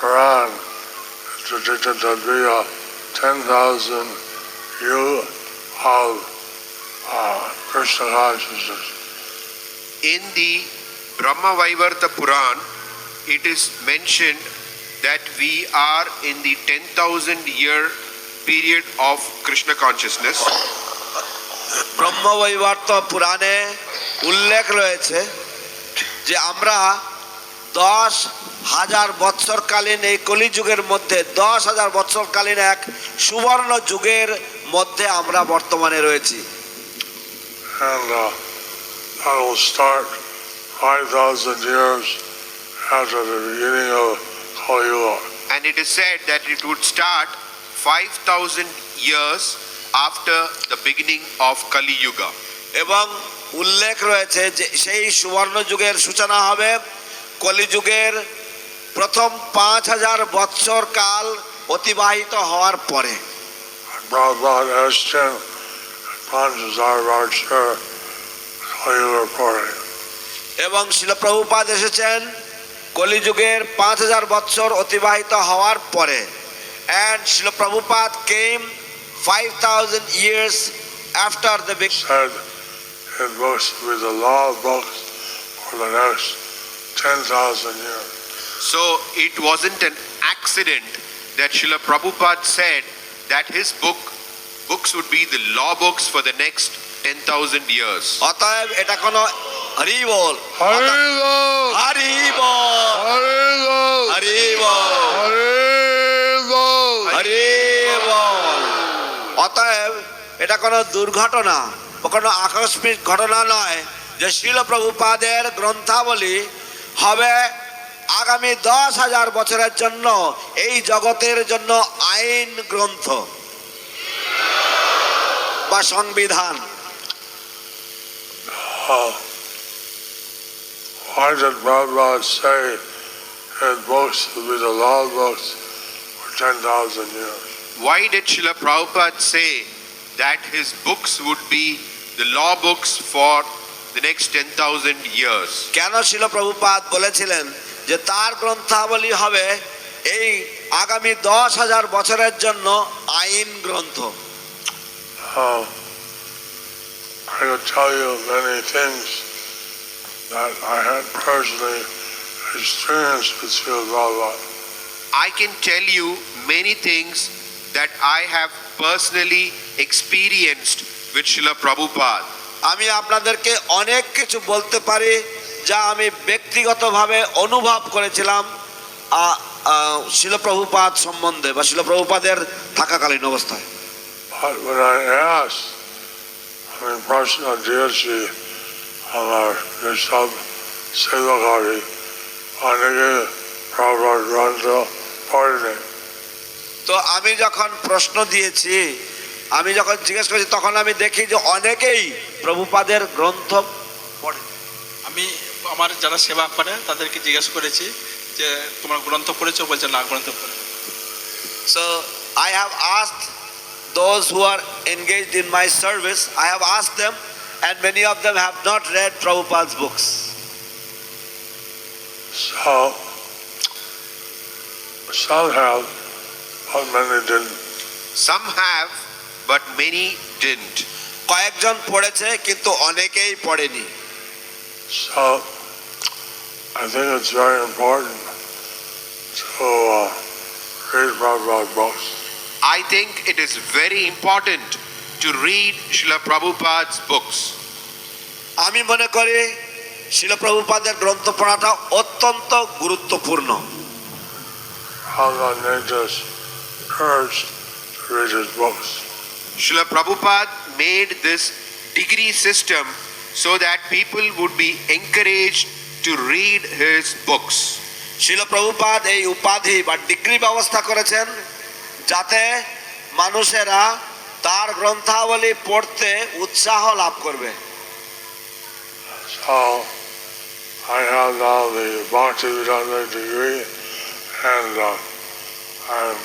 Quran is predicted to be a 10,000 year of Krishna consciousness. In the Brahma Vaivarta Puran, it is mentioned that we are in the 10,000 year period of Krishna consciousness. Brahmavaivarta পুরাণে উল্লেখ রয়েছে যে আমরা 10,000 বৎসরকালীন এই কলিযুগের মধ্যে 10,000 বৎসরকালীন এক সুবর্ণ যুগের মধ্যে আমরা বর্তমানে রয়েছি। And that will start 5,000 years after the beginning of Kali Yuga. And it is said that it would start 5,000 years after the beginning of Kali Yuga. এবং উল্লেখ রয়েছে যে সেই সুবর্ণ যুগের সূচনা হবে কলিযুগের প্রথম 5,000 বৎসর কাল অতিবাহিত হওয়ার পরে। Prabhupada asked him, এবং শিল প্রভুপাদ এসেছেন কলিযুগের 5,000 বৎসর অতিবাহিত হওয়ার পরে। And Srila Prabhupada came 5,000 years after the big. Said it was with the law of books for the next 10,000 years. So it wasn't an accident that Srila Prabhupada said that his books would be the law books for the next 10,000 years. অতএব এটা কোনো হরি বল Hari Bol! Hari বল Hari Bol! Hari বল Hari Bol! Hari বল। অতএব এটা কোনো দুর্ঘটনা বা কোনো আকস্মিক ঘটনা নয় যে শিল প্রভুপাদের গ্রন্থাবলী হবে আগামী 10,000 বছরের জন্য এই জগতের জন্য আইন গ্রন্থ বা সংবিধান। Why did Prabhupada say his books will be the law books for 10,000 years? Why did Srila Prabhupada say that his books would be the law books for the next 10,000 years? কেন শিল প্রভুপাদ বলেছিলেন যে তার গ্রন্থাবলী হবে এই আগামী 10,000 বছরের জন্য আইন গ্রন্থ? I could tell you many things that I had personally experienced with Srila Prabhupada. I can tell you many things that I have personally experienced with Srila Prabhupada. আমি আপনাদেরকে অনেক কিছু বলতে পারি যা আমি ব্যক্তিগতভাবে অনুভব করেছিলাম শিল প্রভুপাদ সম্বন্ধে বা শিল প্রভুপাদের থাকাকালীন অবস্থায়। But when I asked, Prashna Diyashi আমার যেসব সেবাকারী অনেকে প্রভুপাদ গ্রন্থ পড়েনি। তো আমি যখন প্রশ্ন দিয়েছি, আমি যখন জিজ্ঞেস করেছি, তখন আমি দেখি যে অনেকেই প্রভুপাদের গ্রন্থ পড়ে। আমি আমার যারা সেবা করে তাদেরকে জিজ্ঞেস করেছি যে তোমার গ্রন্থ পড়েছো? বলছে না, গ্রন্থ পড়ে। So I have asked those who are engaged in my service, I have asked them, and many of them have not read Prabhupada's books. So some have, but many didn't. Some have, but many didn't. কয়েকজন পড়েছে কিন্তু অনেকেই পড়েনি। So I think it's very important to read Prabhupada's books. I think it is very important to read Srila Prabhupada's books. আমি মনে করি শিল প্রভুপাদের গ্রন্থ পড়াটা অত্যন্ত গুরুত্বপূর্ণ। Srila Prabhupada made this degree system so that people would be encouraged to read his books. শিল প্রভুপাদ এই উপাধি বা ডিগ্রি ব্যবস্থা করেছেন যাতে মানুষেরা তার গ্রন্থাবলী পড়তে উৎসাহ লাভ করবে। So I have now the Bhaktivedanta degree and I'm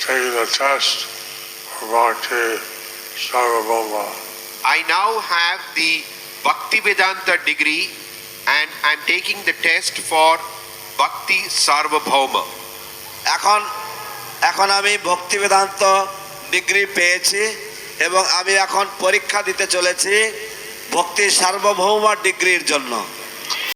taking the test for Bhakti Sarvabhauma. I now have the Bhaktivedanta degree and I'm taking the test for Bhakti Sarvabhauma. এখন এখন আমি ভক্তি বেদান্ত ডিগ্রি পেয়েছি এবং আমি এখন পরীক্ষা দিতে চলেছি ভক্তি সার্বভৌম ডিগ্রির জন্য।